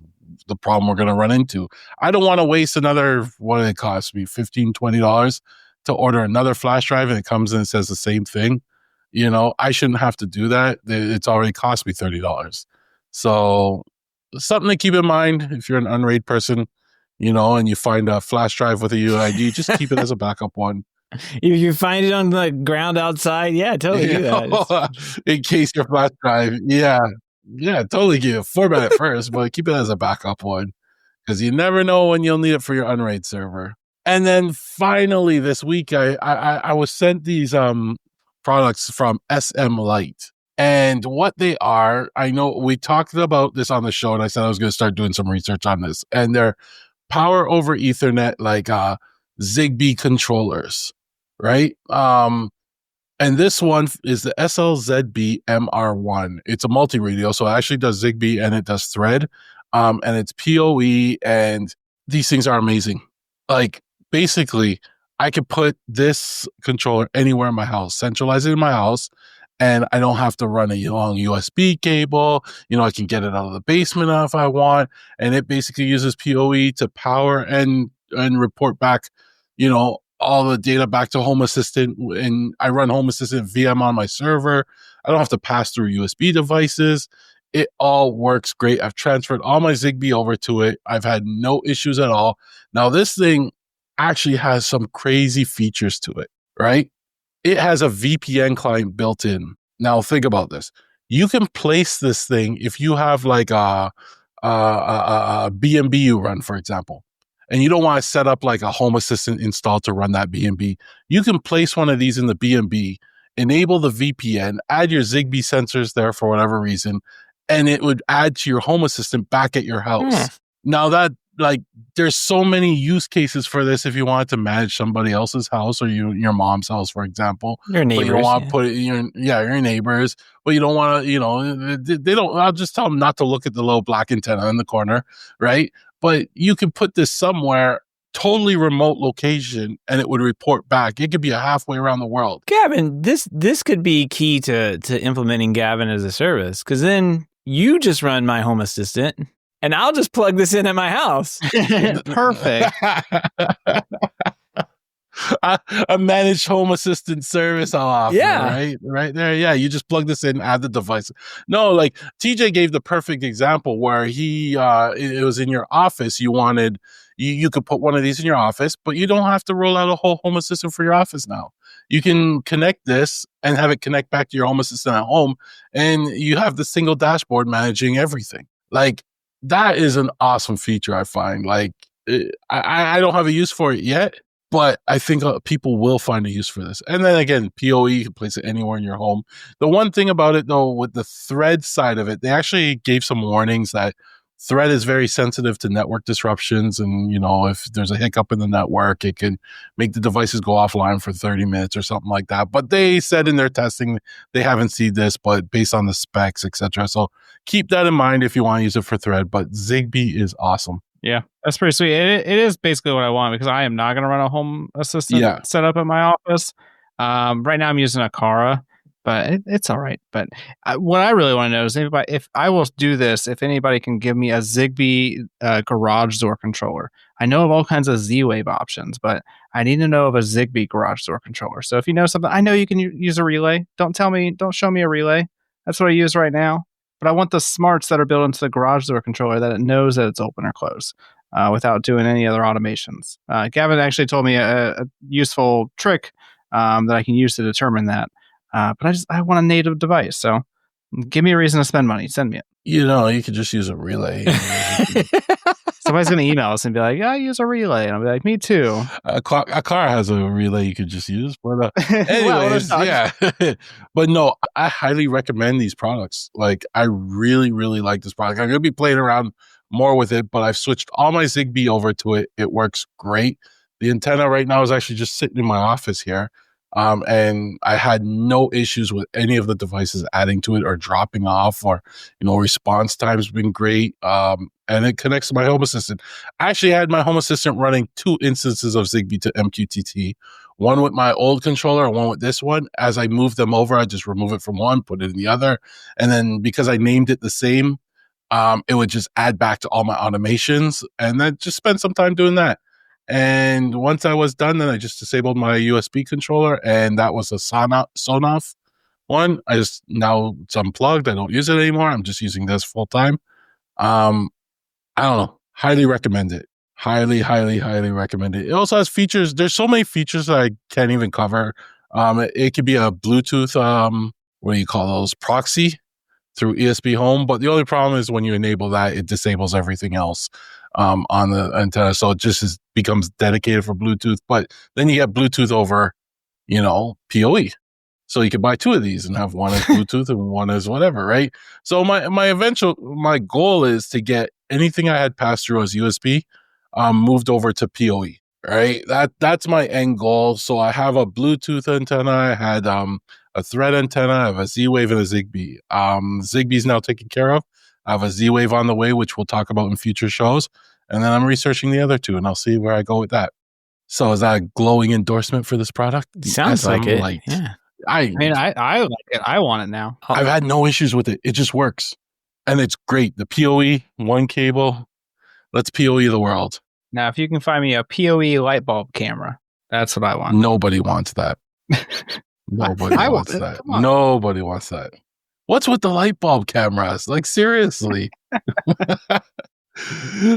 the problem we're going to run into, I don't want to waste another, what did it cost me? $15, $20 to order another flash drive and it comes in and says the same thing. I shouldn't have to do that. It's already cost me $30. So something to keep in mind if you're an Unraid person, and you find a flash drive with a UID, just keep it as a backup one. If you find it on the ground outside, yeah, totally do that. In case your flash drive, yeah, totally format it first, but keep it as a backup one because you never know when you'll need it for your Unraid server. And then finally this week, I was sent these products from SM Light. And what they are, I know we talked about this on the show and I said I was going to start doing some research on this. And they're power over Ethernet, like Zigbee controllers, right? And this one is the SLZB MR1. It's a multi-radio, so it actually does Zigbee and it does Thread. And it's PoE, and these things are amazing. Like, basically, I could put this controller anywhere in my house, centralize it in my house, and I don't have to run a long USB cable. I can get it out of the basement if I want, and it basically uses PoE to power and report back, all the data back to Home Assistant, and I run Home Assistant VM on my server. I don't have to pass through USB devices. It all works great. I've transferred all my Zigbee over to it. I've had no issues at all. Now, this thing actually has some crazy features to it, right? It has a VPN client built in. Now, think about this. You can place this thing if you have like a B&B you run, for example, and you don't want to set up like a Home Assistant install to run that B&B. You can place one of these in the B&B, enable the VPN, add your Zigbee sensors there for whatever reason, and it would add to your Home Assistant back at your house. Now that, like, there's so many use cases for this if you wanted to manage somebody else's house or your mom's house, for example. Your neighbors. But you don't want to put it in your neighbors, but you don't want to, they don't, I'll just tell them not to look at the little black antenna in the corner, right? But you can put this somewhere, totally remote location, and it would report back. It could be a halfway around the world. Gavin, this could be key to implementing Gavin as a service, because then you just run my Home Assistant, and I'll just plug this in at my house. Perfect. A managed Home Assistant service I'll offer, Yeah. right there. Yeah, you just plug this in, add the device. No, like TJ gave the perfect example where it was in your office. You wanted, you could put one of these in your office, but you don't have to roll out a whole Home Assistant for your office now. You can connect this and have it connect back to your Home Assistant at home, and you have the single dashboard managing everything. Like, that is an awesome feature, I find. Like, I don't have a use for it yet, but I think people will find a use for this. And then again, PoE, you can place it anywhere in your home. The one thing about it, though, with the Thread side of it, they actually gave some warnings that Thread is very sensitive to network disruptions. And, if there's a hiccup in the network, it can make the devices go offline for 30 minutes or something like that. But they said in their testing, they haven't seen this, but based on the specs, etc. So keep that in mind if you want to use it for Thread. But Zigbee is awesome. Yeah, that's pretty sweet. It is basically what I want, because I am not going to run a Home Assistant setup at my office. Right now I'm using a Kara, but it's all right. But what I really want to know is if I will do this, if anybody can give me a Zigbee garage door controller. I know of all kinds of Z-Wave options, but I need to know of a Zigbee garage door controller. So if you know something, I know you can use a relay. Don't show me a relay. That's what I use right now. But I want the smarts that are built into the garage door controller that it knows that it's open or closed without doing any other automations. Gavin actually told me a useful trick that I can use to determine that. But I want a native device. So give me a reason to spend money. Send me it. You could just use a relay. Somebody's going to email us and be like, I use a relay. And I'll be like, me too. A car has a relay you could just use. But anyways, yeah. But no, I highly recommend these products. Like, I really, really like this product. I'm going to be playing around more with it, but I've switched all my Zigbee over to it. It works great. The antenna right now is actually just sitting in my office here. And I had no issues with any of the devices adding to it or dropping off, or, response time's been great. And it connects to my Home Assistant. I actually had my Home Assistant running 2 instances of Zigbee to MQTT, one with my old controller and one with this one. As I moved them over, I just remove it from one, put it in the other. And then because I named it the same, it would just add back to all my automations, and then just spend some time doing that. And once I was done, then I just disabled my USB controller, and that was a Sonoff one. Now it's unplugged. I don't use it anymore. I'm just using this full time. I don't know. Highly recommend it. Highly, highly, highly recommend it. It also has features. There's so many features that I can't even cover. It could be a Bluetooth, what do you call those? Proxy through ESP Home. But the only problem is when you enable that, it disables everything else on the antenna. So it just becomes dedicated for Bluetooth. But then you get Bluetooth over, PoE. So you can buy 2 of these and have one as Bluetooth and one as whatever, right? So my goal is to get anything I had passed through as USB moved over to PoE, right? That's my end goal. So I have a Bluetooth antenna. I had a Thread antenna. I have a Z-Wave and a Zigbee. Zigbee's now taken care of. I have a Z-Wave on the way, which we'll talk about in future shows. And then I'm researching the other 2, and I'll see where I go with that. So is that a glowing endorsement for this product? Sounds like it. Yeah. I like it. I want it now. I've had no issues with it. It just works. And it's great. The PoE, one cable. Let's PoE the world. Now, if you can find me a PoE light bulb camera, that's what I want. Nobody wants that. Nobody wants that. Nobody wants that. What's with the light bulb cameras? Like, seriously. All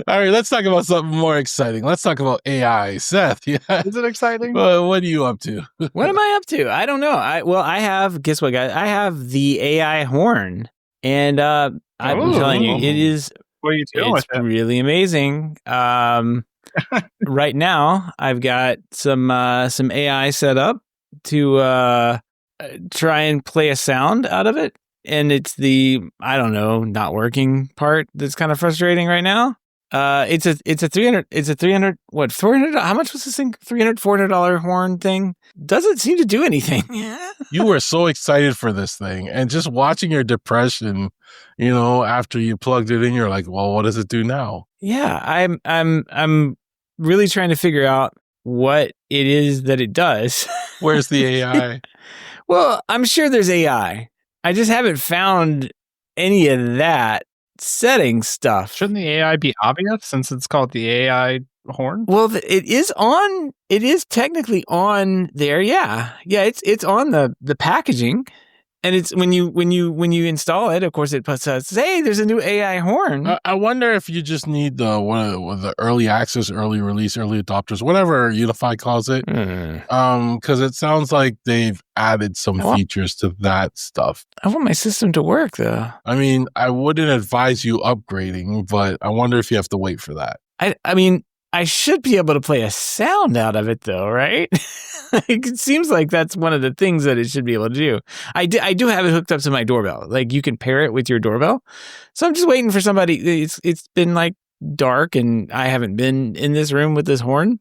right, let's talk about something more exciting. Let's talk about AI. Seth, yeah. Is it exciting? What are you up to? What am I up to? I don't know. Guess what, guys? I have the AI horn. And I'm telling you, it is... What are you doing with it? It's really amazing. Right now, I've got some AI set up to try and play a sound out of it. And it's the, I don't know, not working part that's kind of frustrating right now. It's a $300, what, $400? How much was this thing? $400 horn thing? Doesn't seem to do anything. You were so excited for this thing, and just watching your depression, after you plugged it in, you're like, well, what does it do now? Yeah, I'm really trying to figure out what it is that it does. Where's the AI? Well, I'm sure there's AI. I just haven't found any of that setting stuff. Shouldn't the AI be obvious since it's called the AI horn? Well, it is technically on there. Yeah. It's on the packaging, and it's when you install it, of course it says, hey, there's a new AI horn. I wonder if you just need the early access, early release, early adopters, whatever Unify calls it. Because it sounds like they've added some features to that stuff. I want my system to work though. I mean, I wouldn't advise you upgrading, but I wonder if you have to wait for that. I mean, I should be able to play a sound out of it though, right? It seems like that's one of the things that it should be able to do. I do have it hooked up to my doorbell. Like, you can pair it with your doorbell. So I'm just waiting for somebody. It's been like dark, and I haven't been in this room with this horn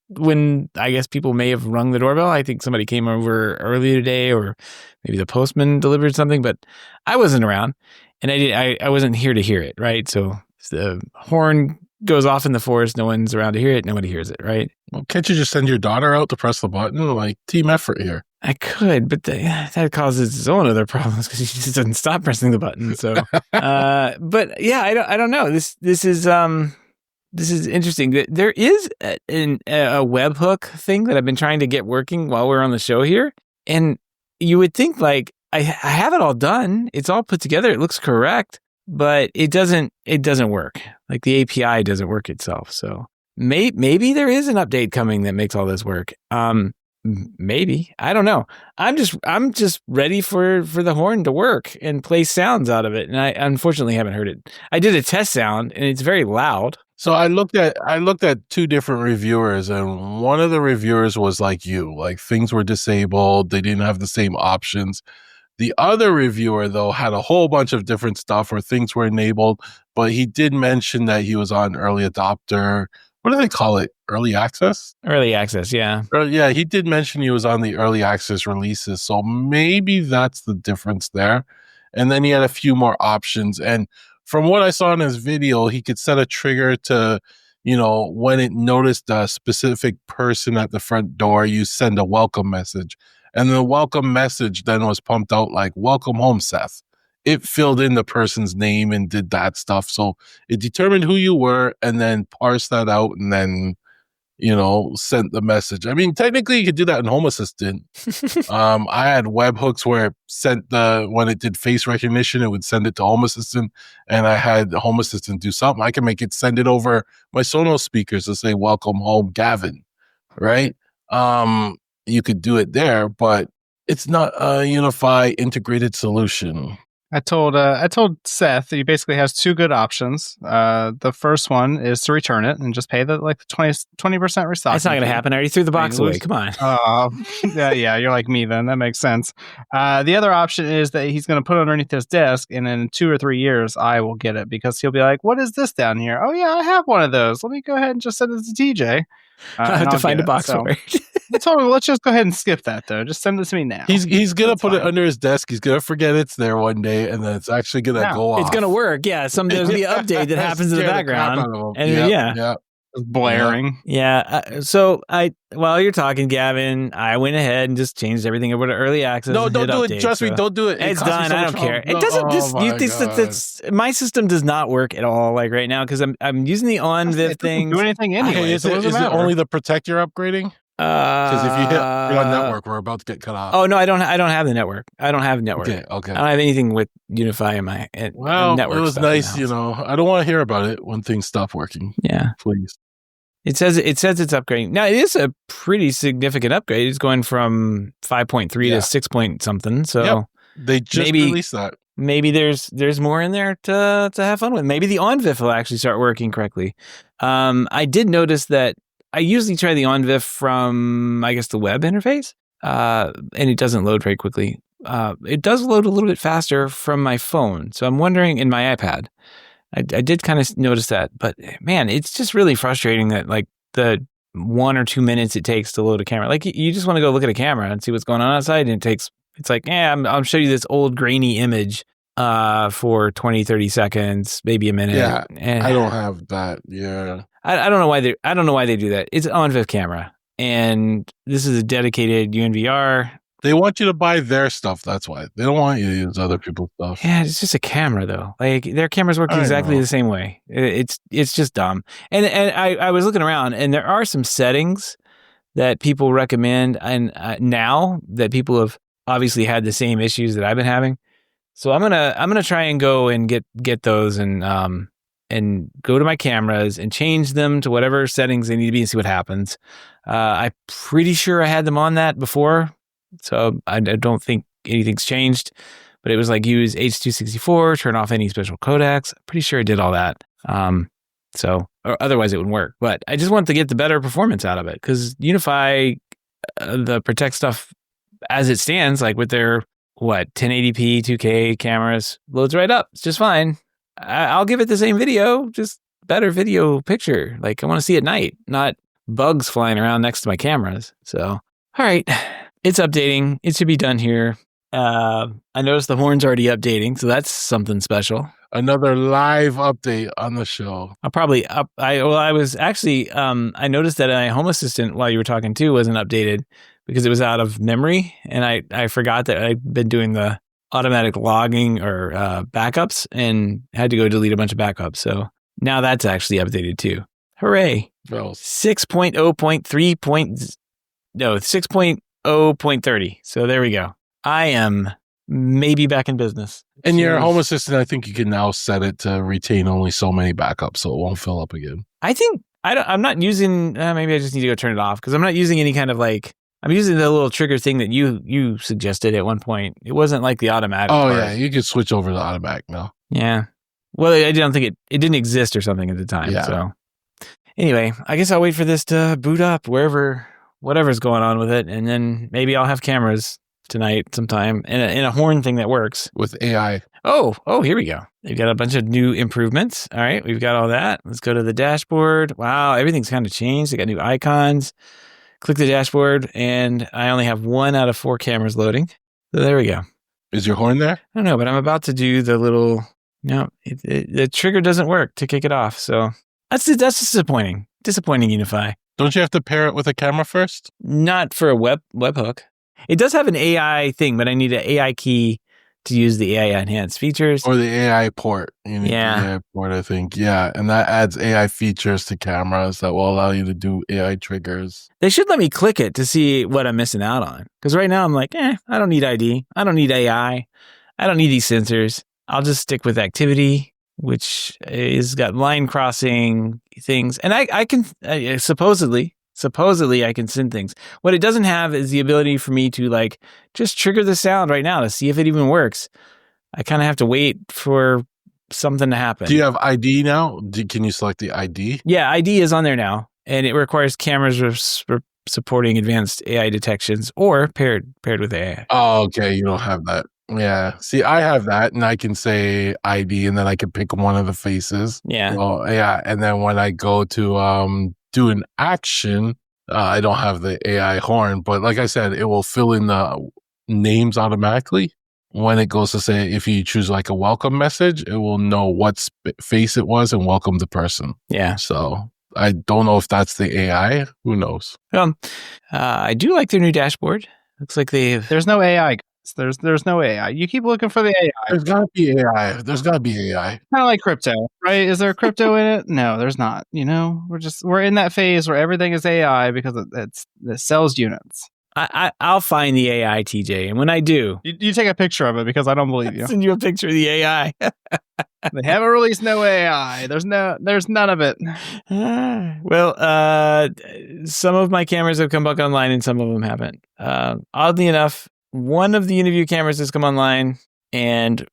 when I guess people may have rung the doorbell. I think somebody came over earlier today, or maybe the postman delivered something, but I wasn't around, and I wasn't here to hear it, right? So the horn goes off in the forest, no one's around to hear it, nobody hears it, right? Well, can't you just send your daughter out to press the button? Like, team effort here. I could, but that causes its own other problems because she just doesn't stop pressing the button. So, but yeah, I don't know. This is interesting. There is a webhook thing that I've been trying to get working while we're on the show here, and you would think like I have it all done, it's all put together, it looks correct, but it doesn't work. Like, the API doesn't work itself. So maybe there is an update coming that makes all this work. Maybe, I don't know. I'm just ready for the horn to work and play sounds out of it. And I unfortunately haven't heard it. I did a test sound, and it's very loud. So I looked at 2 different reviewers, and one of the reviewers was like you, like things were disabled. They didn't have the same options. The other reviewer, though, had a whole bunch of different stuff where things were enabled, but he did mention that he was on early adopter. What do they call it? Early access? Early access, yeah. Yeah, he did mention he was on the early access releases. So maybe that's the difference there. And then he had a few more options. And from what I saw in his video, he could set a trigger to, when it noticed a specific person at the front door, you send a welcome message. And the welcome message then was pumped out like, welcome home, Seth. It filled in the person's name and did that stuff. So it determined who you were and then parsed that out and then, sent the message. I mean, technically you could do that in Home Assistant. I had webhooks where it when it did face recognition, it would send it to Home Assistant, and I had Home Assistant do something. I can make it send it over my Sonos speakers to say, welcome home, Gavin, right? You could do it there, but it's not a unified integrated solution. I told Seth that he basically has two good options. The first one is to return it and just pay the 20% restocking. That's not going to happen. I already threw the box away. Come on. Yeah, you're like me then. That makes sense. The other option is that he's going to put it underneath his desk, and in 2 or 3 years, I will get it because he'll be like, "What is this down here? Oh yeah, I have one of those. Let me go ahead and just send it to TJ." I have to find a box for it. I told him, let's just go ahead and skip that though. Just send it to me now. He's gonna put it under his desk. He's gonna forget it's there one day, and then it's actually gonna go off. It's gonna work. Yeah, there's gonna be an update that happens in the background, and yeah. Blaring. Yeah. So while you're talking, Gavin, I went ahead and just changed everything over to early access. No, don't do update, it. Trust me, don't do it. It's done. I don't care. It doesn't. My system does not work at all. Like right now, because I'm using the on-viv thing. Do anything anyway? Okay, is it only the Protect you're upgrading? Because if you hit on network, we're about to get cut off. Oh no, I don't have the network. I don't have network. Okay. I don't have anything with Unify in my network. It was nice, I don't want to hear about it when things stop working. Yeah, please. It says it's upgrading. Now it is a pretty significant upgrade. It's going from 5.3 to 6 point something. So they just released that. Maybe there's more in there to have fun with. Maybe the OnVIF will actually start working correctly. I did notice that I usually try the OnVIF from, I guess, the web interface, and it doesn't load very quickly. It does load a little bit faster from my phone. So I'm wondering in my iPad. I did kind of notice that, but man, it's just really frustrating that like the 1 or 2 minutes it takes to load a camera. Like you just want to go look at a camera and see what's going on outside, and it's like, I'll show you this old grainy image for 20, 30 seconds, maybe a minute. Yeah, and I don't have that. Yeah, I don't know why they do that. It's an on-viv camera, and this is a dedicated UNVR. They want you to buy their stuff. That's why they don't want you to use other people's stuff. Yeah, it's just a camera though. Like their cameras work exactly the same way. It's just dumb. And I was looking around, and there are some settings that people recommend, and now that people have obviously had the same issues that I've been having. So I'm gonna try and go and get those and go to my cameras and change them to whatever settings they need to be and see what happens. I'm pretty sure I had them on that before. So I don't think anything's changed, but it was like use H.264, turn off any special codecs. I'm pretty sure I did all that. So or otherwise it wouldn't work. But I just want to get the better performance out of it because Unify, the Protect stuff as it stands, like with their 1080p 2K cameras, loads right up. It's just fine. I'll give it the same video, just better video picture. Like I want to see at night, not bugs flying around next to my cameras. So all right. It's updating. It should be done here. I noticed the horn's already updating, so that's something special. Another live update on the show. I'll probably I was actually I noticed that my Home Assistant while you were talking too wasn't updated because it was out of memory, and I forgot that I'd been doing the automatic logging or backups and had to go delete a bunch of backups. So now that's actually updated too. Hooray! 6.0.30. So there we go. I am maybe back in business. And your Home Assistant, I think you can now set it to retain only so many backups so it won't fill up again. I think I'm not using, maybe I just need to go turn it off because I'm not using any kind of I'm using the little trigger thing that you suggested at one point. It wasn't like the automatic part. Yeah, you could switch over to automatic now. Yeah. Well, I don't think it didn't exist or something at the time. Yeah. So anyway, I guess I'll wait for this to boot up whatever's going on with it, and then maybe I'll have cameras tonight sometime in a horn thing that works. With AI. Oh, here we go. They've got a bunch of new improvements. All right, we've got all that. Let's go to the dashboard. Wow, everything's kind of changed. They got new icons. Click the dashboard, and I only have 1 out of 4 cameras loading. So there we go. Is your horn there? I don't know, but I'm about to do the little... No, the trigger doesn't work to kick it off. So that's disappointing. Disappointing, Unify. Don't you have to pair it with a camera first? Not for a webhook. It does have an AI thing, but I need an AI key to use the AI enhanced features. Or the AI port. You need the AI port, I think. Yeah, and that adds AI features to cameras that will allow you to do AI triggers. They should let me click it to see what I'm missing out on. Because right now I'm like, I don't need ID. I don't need AI. I don't need these sensors. I'll just stick with activity, which is got line crossing things. And I can, supposedly I can send things. What it doesn't have is the ability for me to like just trigger the sound right now to see if it even works. I kind of have to wait for something to happen. Do you have ID now? Can you select the ID? Yeah, ID is on there now. And it requires cameras supporting advanced AI detections or paired with AI. Oh, okay. You don't have that. Yeah. See, I have that, and I can say ID, and then I can pick one of the faces. Yeah. Well, yeah. And then when I go to do an action, I don't have the AI horn, but like I said, it will fill in the names automatically. When it goes to say, if you choose like a welcome message, it will know what face it was and welcome the person. Yeah. So I don't know if that's the AI. Who knows? I do like their new dashboard. Looks like There's no AI. There's no AI. You keep looking for the AI. There's gotta be AI. There's gotta be AI. Kind of like crypto, right? Is there crypto in it? No, there's not. You know, we're in that phase where everything is AI because it sells units. I'll find the AI, TJ, and when I do, you take a picture of it because I don't believe you. I'll send you a picture of the AI. They haven't released no AI. There's none of it. Well, some of my cameras have come back online and some of them haven't. Oddly enough, one of the Uniview cameras has come online and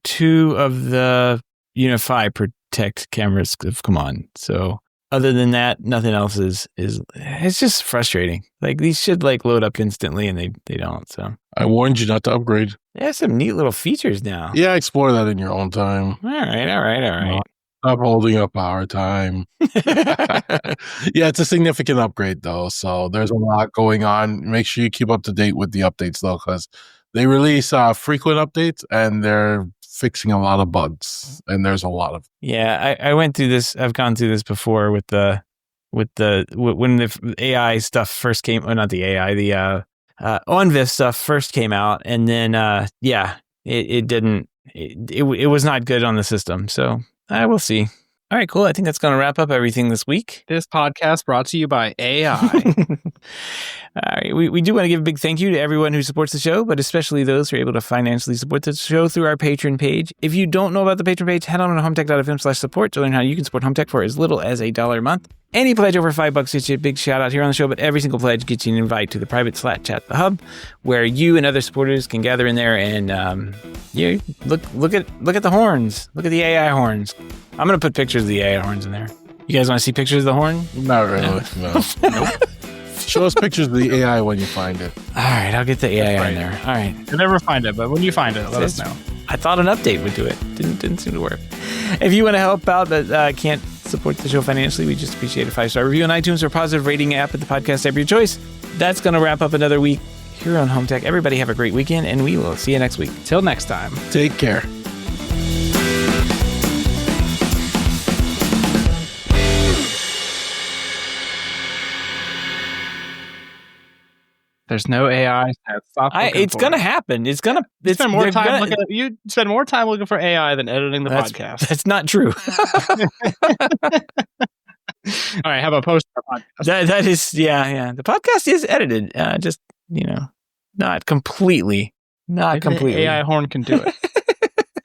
2 of the Unify Protect cameras have come on. So other than that, nothing else is it's just frustrating. Like these should like load up instantly and they don't. So I warned you not to upgrade. They have some neat little features now. Yeah, explore that in your own time. All right. Stop holding up our time. Yeah, it's a significant upgrade though. So there's a lot going on. Make sure you keep up to date with the updates though, because they release frequent updates and they're fixing a lot of bugs. And there's a lot of. Yeah, I went through this. I've gone through this before when the AI stuff first came. Well, not the AI, the OnVIF stuff first came out, and then it didn't. It was not good on the system. So. I will see. All right, cool. I think that's going to wrap up everything this week. This podcast brought to you by AI. All right, we do want to give a big thank you to everyone who supports the show, but especially those who are able to financially support the show through our Patreon page. If you don't know about the Patreon page, head on to HomeTech.fm/support to learn how you can support HomeTech for as little as $1 a month. Any pledge over $5 gets you a big shout out here on the show, but every single pledge gets you an invite to the private Slack chat, the hub, where you and other supporters can gather in there and look at the horns, look at the AI horns. I'm gonna put pictures of the AI horns in there. You guys want to see pictures of the horn? Not really. No. Nope. Show us pictures of the AI when you find it. All right, I'll get the AI in there. All right. You'll never find it, but when you find it, let us know. I thought an update would do it. Didn't seem to work. If you want to help out but can't support the show financially, we just appreciate a 5-star review on iTunes or a positive rating app at the podcast app of your choice. That's going to wrap up another week here on HomeTech. Everybody have a great weekend, and we will see you next week. Till next time. Take care. There's no AI. It's going to happen. You spend more time looking for AI than editing the podcast. That's not true. All right, how about post our podcast? That is, yeah. The podcast is edited. Just, not completely. Not completely. AI horn can do it.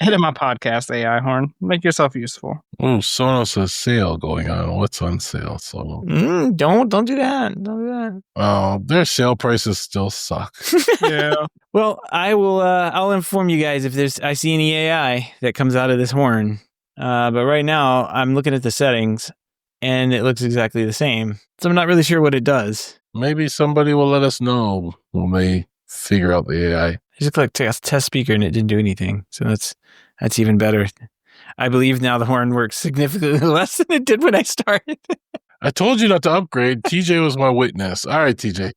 Edit my podcast, AI horn. Make yourself useful. Oh, Sonos has sale going on. What's on sale? So don't do that. Don't do that. Oh, their sale prices still suck. Yeah. Well, I will. I'll inform you guys if I see any AI that comes out of this horn. But right now, I'm looking at the settings, and it looks exactly the same. So I'm not really sure what it does. Maybe somebody will let us know when they figure out the AI. I just clicked test speaker and it didn't do anything. So that's even better. I believe now the horn works significantly less than it did when I started. I told you not to upgrade. TJ was my witness. All right, TJ.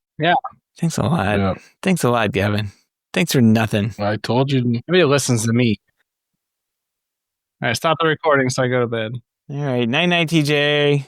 Thanks a lot. Yeah. Thanks a lot, Gavin. Thanks for nothing. I told you. Maybe it listens to me. All right, stop the recording so I go to bed. All right. Night, TJ.